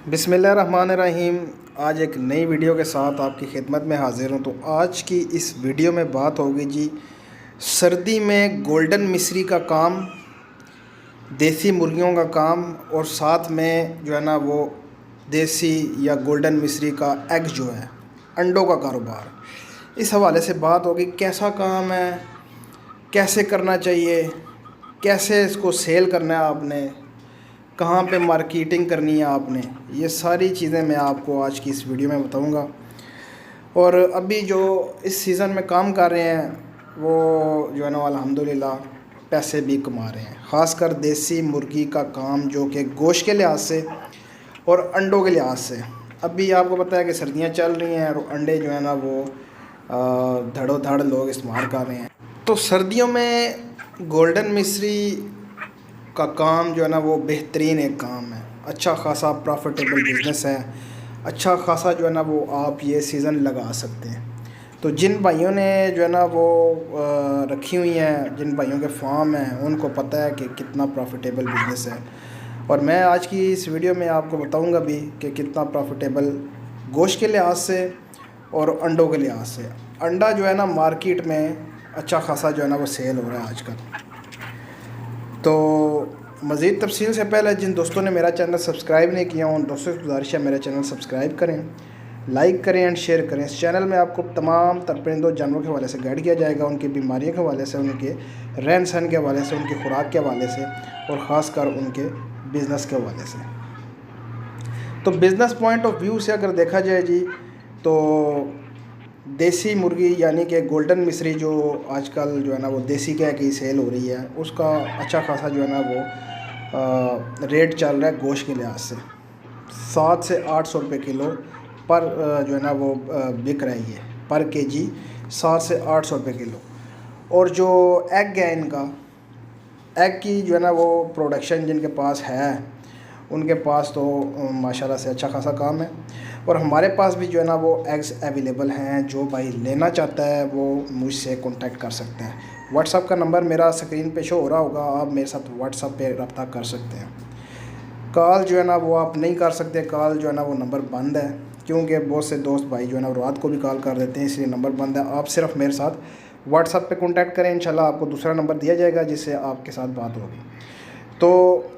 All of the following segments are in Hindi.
बिस्मिल्लाहिर्रहमानिर्रहीम। आज एक नई वीडियो के साथ आपकी खिदमत में हाज़िर हूँ। तो आज की इस वीडियो में बात होगी जी सर्दी में गोल्डन मिश्री का काम, देसी मुर्गियों का काम और साथ में जो है ना वो देसी या गोल्डन मिश्री का एग जो है अंडों का कारोबार, इस हवाले से बात होगी। कैसा काम है, कैसे करना चाहिए, कैसे इसको सेल करना है आपने, कहाँ पे मार्केटिंग करनी है आपने, ये सारी चीज़ें मैं आपको आज की इस वीडियो में बताऊंगा। और अभी जो इस सीज़न में काम कर रहे हैं वो जो है ना अल्हम्दुलिल्लाह पैसे भी कमा रहे हैं। ख़ासकर देसी मुर्गी का काम जो कि गोश्त के लिहाज से और अंडों के लिहाज से। अभी आपको पता है कि सर्दियाँ चल रही हैं और अंडे जो है ना वो धड़ो धड़ लोग इस्तेमाल कर रहे हैं। तो सर्दियों में गोल्डन मिश्री का काम जो है ना वो बेहतरीन एक काम है, अच्छा खासा प्रॉफिटेबल बिज़नेस है, अच्छा खासा जो है ना वो आप ये सीज़न लगा सकते हैं। तो जिन भाइयों ने जो है ना वो रखी हुई हैं, जिन भाइयों के फार्म हैं, उनको पता है कि कितना प्रॉफिटेबल बिज़नेस है। और मैं आज की इस वीडियो में आपको बताऊंगा भी कि कितना प्रॉफिटेबल गोश्त के लिहाज से और अंडों के लिहाज से। अंडा जो है ना मार्केट में अच्छा खासा जो है ना वो सेल हो रहा है आजकल। तो मज़ीद तफसील से पहले जिन दोस्तों ने मेरा चैनल सब्सक्राइब नहीं किया, उन दोस्तों से गुजारिश है मेरा चैनल सब्सक्राइब करें, लाइक करें एंड शेयर करें। इस चैनल में आपको तमाम तरपरिंदों जानवरों के हवाले से गाइड किया जाएगा, उनकी बीमारियों के हवाले से, उनके रहन सहन के हवाले से, उनकी खुराक के हवाले से और ख़ासकर उनके बिज़नेस के हवाले से। तो बिज़नेस पॉइंट ऑफ व्यू से अगर देखा जाए जी, तो देसी मुर्गी यानी कि गोल्डन मिश्री जो आजकल जो है ना वो देसी क्या की सेल हो रही है, उसका अच्छा खासा जो है ना वो रेट चल रहा है गोश्त के लिहाज से। 700 से 800 रुपये किलो पर जो है ना वो बिक रही है पर केजी, 700 से 800 रुपये किलो। और जो एग है इनका, एग की जो है ना वो प्रोडक्शन जिनके पास है उनके पास तो माशाल्लाह से अच्छा खासा काम है। और हमारे पास भी जो है ना वो एग्स अवेलेबल हैं। जो भाई लेना चाहता है वो मुझसे कांटेक्ट कर सकते हैं। व्हाट्सअप का नंबर मेरा स्क्रीन पे शो हो रहा होगा, आप मेरे साथ व्हाट्सअप पे रब्ता कर सकते हैं। कॉल जो है ना वो आप नहीं कर सकते, कॉल जो है ना वो नंबर बंद है, क्योंकि बहुत से दोस्त भाई जो है ना रात को भी कॉल कर देते हैं, इसलिए नंबर बंद है। आप सिर्फ मेरे साथ व्हाट्सअप पे कांटेक्ट करें, इंशाल्लाह आपको दूसरा नंबर दिया जाएगा जिससे आपके साथ बात होगी। तो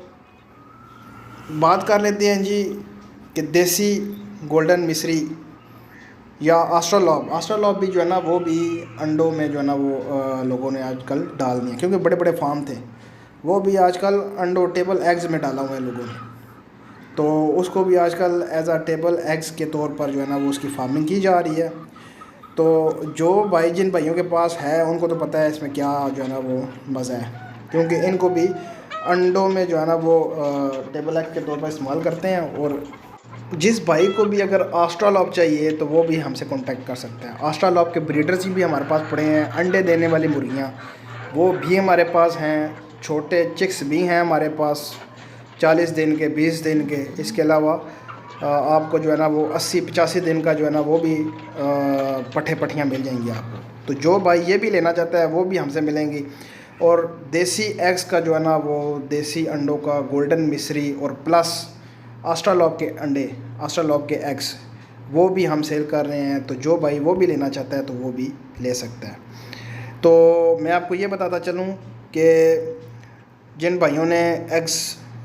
बात कर लेते हैं जी कि देसी गोल्डन मिश्री या आस्ट्रालॉब भी जो है ना वो भी अंडों में जो है ना वो लोगों ने आजकल डाल दिए, क्योंकि बड़े बड़े फार्म थे, वो भी आजकल अंडों टेबल एग्स में डाला हुआ है लोगों ने। तो उसको भी आजकल एज आ टेबल एग्स के तौर पर जो है ना वो उसकी फार्मिंग की जा रही है। तो जो भाई जिन भाइयों के पास है उनको तो पता है इसमें क्या जो है ना वो मज़ा है, क्योंकि इनको भी अंडों में जो है ना वो टेबल एग के तौर पर इस्तेमाल करते हैं। और जिस भाई को भी अगर आस्ट्रालॉब चाहिए तो वो भी हमसे कांटेक्ट कर सकते हैं। आस्ट्रालॉब के ब्रीडर्स भी हमारे पास पड़े हैं, अंडे देने वाली मुर्गियाँ वो भी हमारे पास हैं, छोटे चिक्स भी हैं हमारे पास 40 दिन के, 20 दिन के। इसके अलावा आपको जो है ना वो 80-85 दिन का जो है ना वो भी पट्ठे पट्ठियाँ मिल जाएंगी आपको। तो जो भाई ये भी लेना चाहता है वो भी हमसे मिलेंगी। और देसी एग्स का जो है ना वो देसी अंडों का गोल्डन मिश्री और प्लस आस्ट्रालॉब के अंडे, आस्ट्रालॉब के एग्स वो भी हम सेल कर रहे हैं। तो जो भाई वो भी लेना चाहता है तो वो भी ले सकता है। तो मैं आपको ये बताता चलूँ कि जिन भाइयों ने एग्स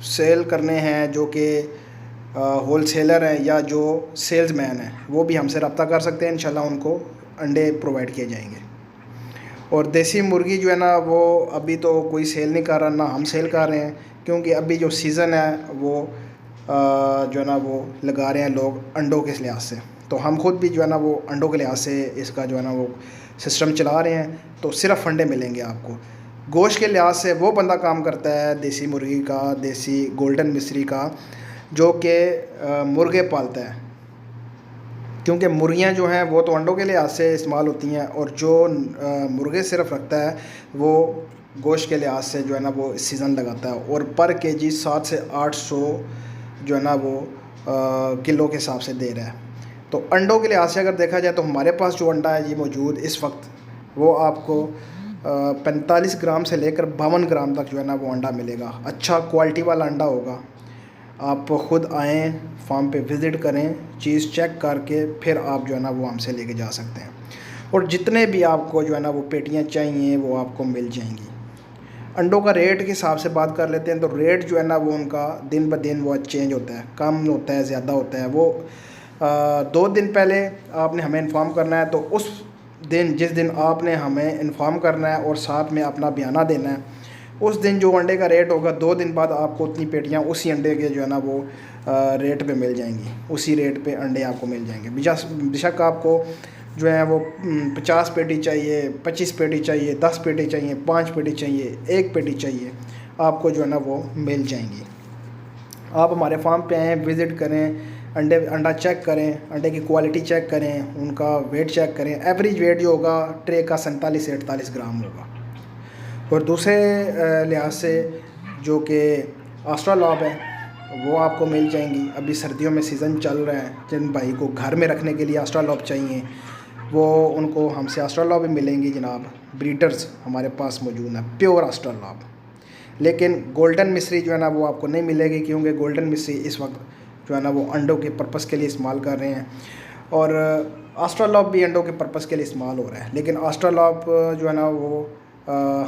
सेल करने हैं, जो कि होल सेलर हैं या जो सेल्समैन हैं, वो भी हमसे रब्ता कर सकते हैं, इंशाल्लाह उनको अंडे प्रोवाइड किए जाएंगे। और देसी मुर्गी जो है ना वो अभी तो कोई सेल नहीं कर रहा, ना हम सेल कर रहे हैं, क्योंकि अभी जो सीज़न है वो जो है ना वो लगा रहे हैं लोग अंडों के लिहाज से। तो हम खुद भी जो है ना वो अंडों के लिहाज से इसका जो है ना वो सिस्टम चला रहे हैं। तो सिर्फ अंडे मिलेंगे आपको। गोश्त के लिहाज से वो बंदा काम करता है देसी मुर्गी का, देसी गोल्डन मिश्री का, जो कि मुर्गे पालता है, क्योंकि मुर्गियां जो हैं वो तो अंडों के लिहाज से इस्तेमाल होती हैं, और जो मुर्गे सिर्फ रखता है वो गोश्त के लिहाज से जो है ना वो सीज़न लगाता है। और पर केजी 700 से 800 जो है ना वो किलो के हिसाब से दे रहा है। तो अंडों के लिहाज से अगर देखा जाए तो हमारे पास जो अंडा है जी मौजूद इस वक्त, वो आपको 45 ग्राम से लेकर 52 ग्राम तक जो है ना वो अंडा मिलेगा। अच्छा क्वालिटी वाला अंडा होगा। आप ख़ुद आएँ, फार्म पे विज़िट करें, चीज़ चेक करके फिर आप जो है ना वो हमसे लेके जा सकते हैं। और जितने भी आपको जो है ना वो पेटियाँ चाहिए वो आपको मिल जाएंगी। अंडों का रेट के हिसाब से बात कर लेते हैं तो रेट जो है ना वो उनका दिन ब दिन वो चेंज होता है, कम होता है, ज़्यादा होता है। वो 2 दिन पहले आपने हमें इन्फॉर्म करना है, तो उस दिन जिस दिन आपने हमें इन्फॉर्म करना है और साथ में अपना बयाना देना है, उस दिन जो अंडे का रेट होगा 2 दिन बाद आपको उतनी पेटियाँ उसी अंडे के जो है ना वो रेट पे मिल जाएंगी, उसी रेट पे अंडे आपको मिल जाएंगे। बेशक आपको जो है वो 50 पेटी चाहिए, 25 पेटी चाहिए, 10 पेटी चाहिए, 5 पेटी चाहिए, 1 पेटी चाहिए, आपको जो है ना वो मिल जाएंगी। आप हमारे फार्म पे आएँ, विज़िट करें, अंडा चेक करें, अंडे की क्वालिटी चेक करें, उनका वेट चेक करें। एवरेज वेट जो होगा ट्रे का 47 से 48 ग्राम होगा। और दूसरे लिहाज से जो कि ऑस्ट्रालॉब है वो आपको मिल जाएंगी। अभी सर्दियों में सीज़न चल रहा है, जिन भाई को घर में रखने के लिए ऑस्ट्रालॉब चाहिए वो उनको हमसे ऑस्ट्रालॉब भी मिलेंगी जनाब। ब्रीडर्स हमारे पास मौजूद है, प्योर ऑस्ट्रालॉब। लेकिन गोल्डन मिस्री जो है ना वो आपको नहीं मिलेगी, क्योंकि गोल्डन मिस्री इस वक्त जो है ना वो अंडों के पर्पज़ के लिए इस्तेमाल कर रहे हैं, और ऑस्ट्रालॉब भी अंडों के पर्पज़ के लिए इस्तेमाल हो रहा है। लेकिन ऑस्ट्रालॉब जो है ना वो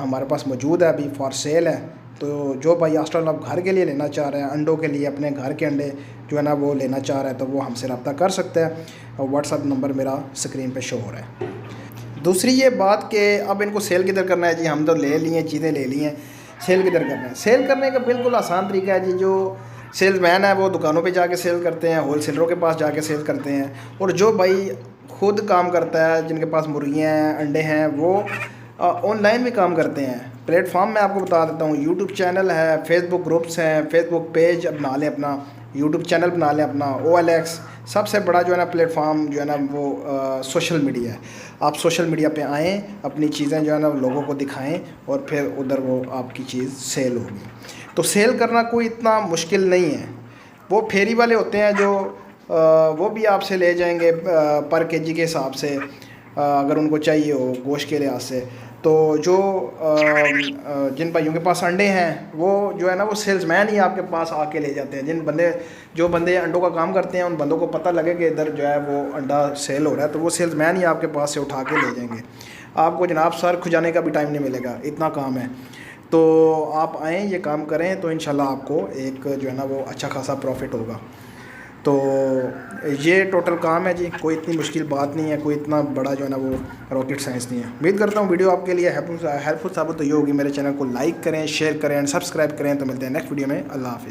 हमारे पास मौजूद है, अभी फॉर सेल है। तो जो भाई ऑस्ट्रालॉब घर के लिए लेना चाह रहे हैं, अंडों के लिए, अपने घर के अंडे जो है ना वो लेना चाह रहा है, तो वो हमसे रब्ता कर सकते हैं। और व्हाट्सअप नंबर मेरा स्क्रीन पे शो हो रहा है। दूसरी ये बात कि अब इनको सेल किधर करना है जी, हम तो ले लिए, चीज़ें ले ली हैं, सेल किधर करना है। सेल करने का बिल्कुल आसान तरीका है जी। जो सेल्समैन है वो दुकानों पे जाके सेल करते हैं, होलसेलरों के पास जाके सेल करते हैं। और जो भाई खुद काम करता है, जिनके पास मुर्गियाँ हैं, अंडे हैं, वो ऑनलाइन भी काम करते हैं। प्लेटफॉर्म मैं आपको बता देता हूँ, यूट्यूब चैनल है, फेसबुक ग्रुप्स हैं, फेसबुक पेज बना लें अपना, यूट्यूब चैनल बना लें अपना। OLX सबसे बड़ा जो है ना प्लेटफॉर्म जो है ना वो सोशल मीडिया है। आप सोशल मीडिया पे आएँ, अपनी चीज़ें जो है ना लोगों को दिखाएं और फिर उधर वो आपकी चीज़ सेल होगी। तो सेल करना कोई इतना मुश्किल नहीं है। वो फेरी वाले होते हैं जो वो भी आपसे ले जाएंगे पर केजी के हिसाब से, अगर उनको चाहिए हो गोश्त के लिहाज से। तो जो जिन भाइयों के पास अंडे हैं वो जो है ना वो सेल्समैन ही आपके पास आके ले जाते हैं। जो बंदे अंडों का काम करते हैं, उन बंदों को पता लगे कि इधर जो है वो अंडा सेल हो रहा है, तो वो सेल्समैन ही आपके पास से उठा के ले जाएंगे। आपको जनाब सर खुजाने का भी टाइम नहीं मिलेगा, इतना काम है। तो आप आएँ, ये काम करें, तो इंशाल्लाह आपको एक जो है ना वो अच्छा खासा प्रॉफिट होगा। तो ये टोटल काम है जी, कोई इतनी मुश्किल बात नहीं है, कोई इतना बड़ा जो है ना वो रॉकेट साइंस नहीं है। उम्मीद करता हूँ वीडियो आपके लिए हेल्पफुल साबित तो ये होगी। मेरे चैनल को लाइक करें, शेयर करें एंड सब्सक्राइब करें। तो मिलते हैं नेक्स्ट वीडियो में। अल्लाह हाफिज़।